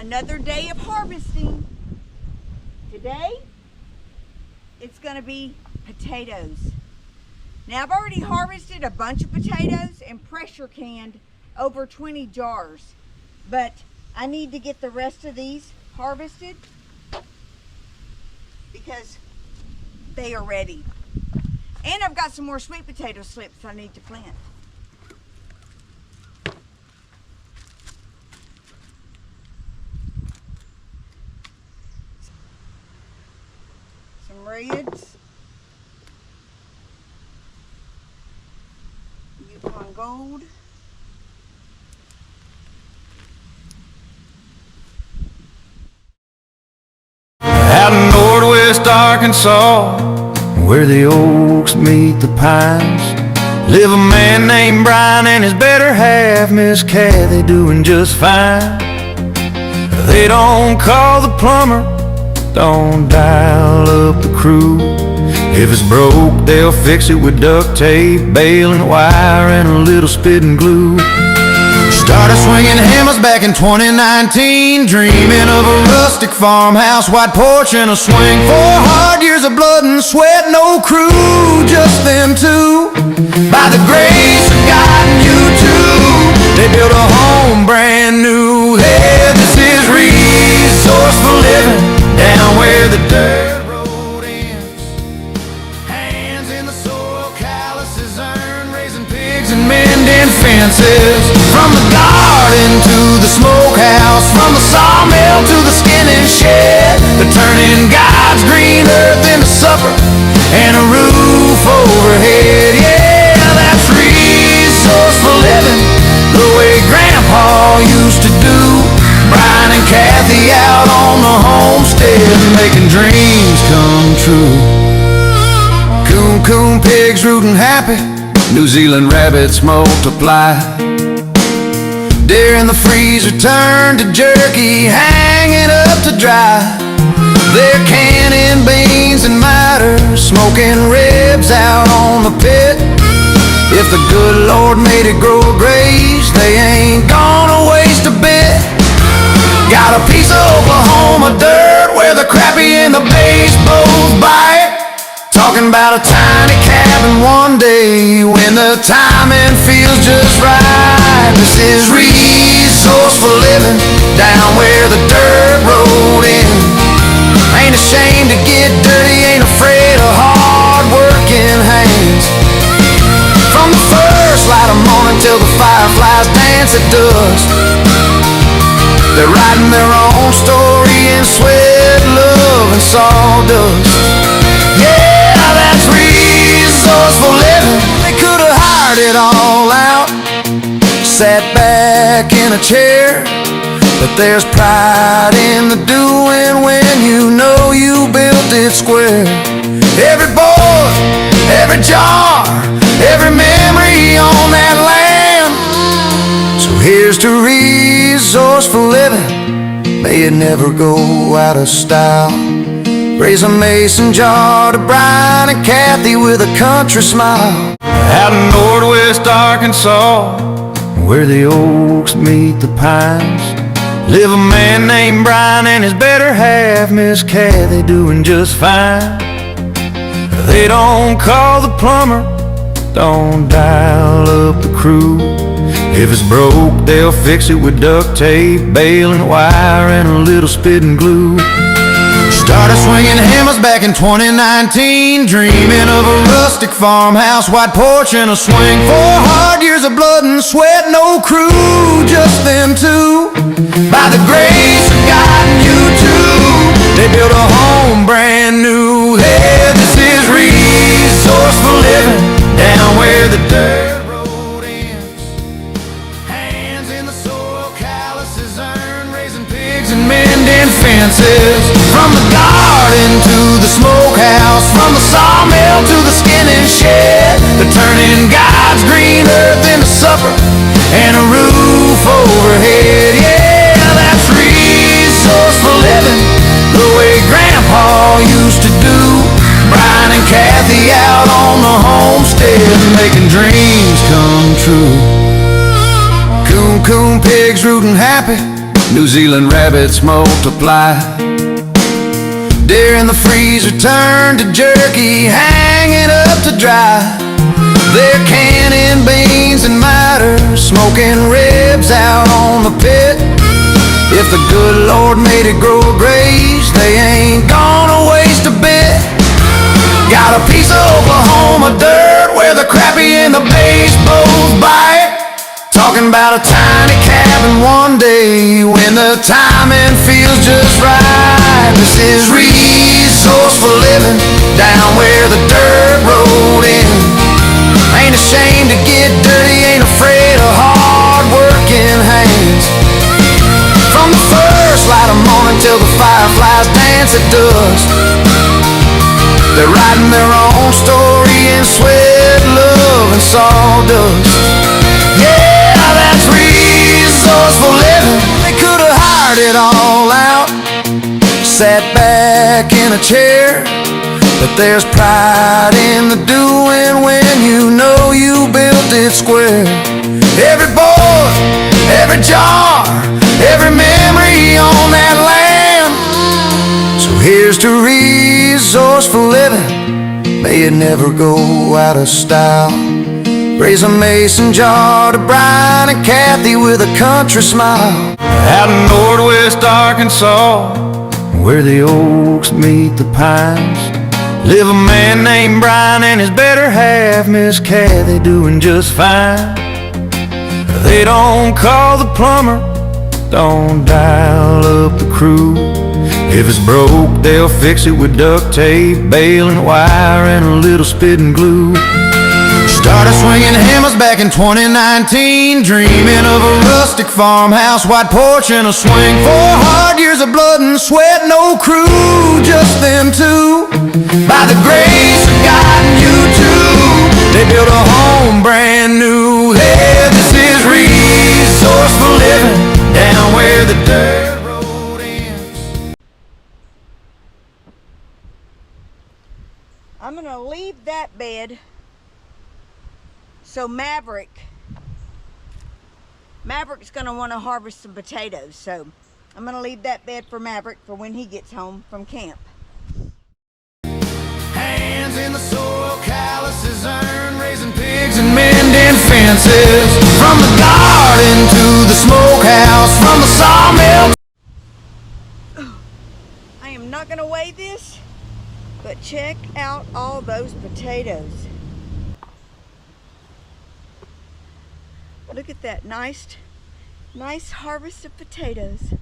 Another day of harvesting. Today, it's gonna be potatoes. Now I've already harvested a bunch of potatoes and pressure canned over 20 jars, but I need to get the rest of these harvested because they are ready. And I've got some more sweet potato slips I need to plant. Some reds. Yukon Gold. Out in northwest Arkansas, where the oaks meet the pines, live a man named Brian and his better half, Miss Kathy, doing just fine. They don't call the plumber, don't dial up the crew. If it's broke, they'll fix it with duct tape, baling wire, and a little spitting glue. Started swinging hammers back in 2019, dreaming of a rustic farmhouse, white porch and a swing. 4 hard years of blood and sweat, no crew, just them two. By the grace of God and you too, they built a home brand new. Hey, this is resourceful living, down where the dirt road ends. Hands in the soil, calluses earn, raising pigs and mending fences. From the garden to the smokehouse, from the sawmill to the skinning shed, they're turning God's green earth into supper and a roof overhead. Yeah, that's resourceful living, the way Grandpa used to do. Brian and Kathy out on the homestead, making dreams come true. Coon pigs rooting happy, New Zealand rabbits multiply. Deer in the freezer turn to jerky, hanging up to dry. They're canning beans and matter, smoking ribs out on the pit. If the good Lord made it grow a graze, they ain't gonna waste a bit. Got a piece of Oklahoma dirt where the crappie and the bass both bite. Talking about a tiny cabin one day when the timing feels just right. This is resourceful living, down where the dirt road ends. Ain't ashamed to get dirty, ain't afraid of hard working hands. From the first light of morning till the fireflies dance at dusk, they're writing their own story in sweat, love, and sawdust. Yeah, that's resourceful living. They could have hired it all out, sat back in a chair, but there's pride in the doing when you know you built it square. Every board, every jar, every memory on that land. So here's to resourceful living, may it never go out of style. Raise a mason jar to Brian and Kathy with a country smile. Out in northwest Arkansas, where the oaks meet the pines, live a man named Brian and his better half, Miss Kathy, doing just fine. They don't call the plumber, don't dial up the crew. If it's broke, they'll fix it with duct tape, baling wire, and a little spitting glue. Started swinging hammers back in 2019, dreaming of a rustic farmhouse, white porch and a swing. 4 hard years of blood and sweat, no crew, just them two. By the grace of God and you too, they built a home brand new. Hey, this is resourceful living, down where the dirt road ends. Hands in the soil, calluses earn, raising pigs and mending fences. From the garden to the smokehouse, from the sawmill to the skinning shed, they're turning God's green earth into supper and a roof overhead. Yeah, that's resourceful living, the way Grandpa used to do. Brian and Kathy out on the homestead, making dreams come true. Coon pigs rooting happy, New Zealand rabbits multiply. Deer in the freezer turn to jerky, hanging up to dry. They're canning beans and miter, smoking ribs out on the pit. If the good Lord made it grow a graze, they ain't gonna waste a bit. Got a piece of Oklahoma dirt where the crappie and the bass both bite. Talking about a tiny cabin one day when the timing feels just right. This is resourceful living down where the dirt road ends. Ain't ashamed to get dirty, ain't afraid of hard-working hands. From the first light of morning till the fireflies dance at dusk, they're writing their own story in sweat, love, and sawdust. Yeah, that's resourceful living. They could have hired it all out, sat back in a chair, but there's pride in the doing when you know you built it square. Every board, every jar, every memory on that land. So here's to resourceful living, may it never go out of style. Raise a mason jar to Brian and Kathy with a country smile. Out in Northwest Arkansas, where the oaks meet the pines, live a man named Brian and his better half, Miss Kathy, doing just fine. They don't call the plumber, don't dial up the crew. If it's broke, they'll fix it with duct tape, baling wire, and a little spitting glue. Started swinging hammers back in 2019, dreaming of a rustic farmhouse, white porch, and a swing. 4 hard years of blood and sweat, no crew, just them two. By the grace of God and you too, they built a home brand new. Yeah, this is resourceful living down where the dirt road ends. I'm gonna leave that bed so Maverick's gonna want to harvest some potatoes. So I'm gonna leave that bed for Maverick for when he gets home from camp. Hands in the soil, calluses earn, raising pigs and mending fences. From the garden to the smokehouse, from the sawmill. I am not gonna weigh this, but check out all those potatoes. Look at that nice harvest of potatoes.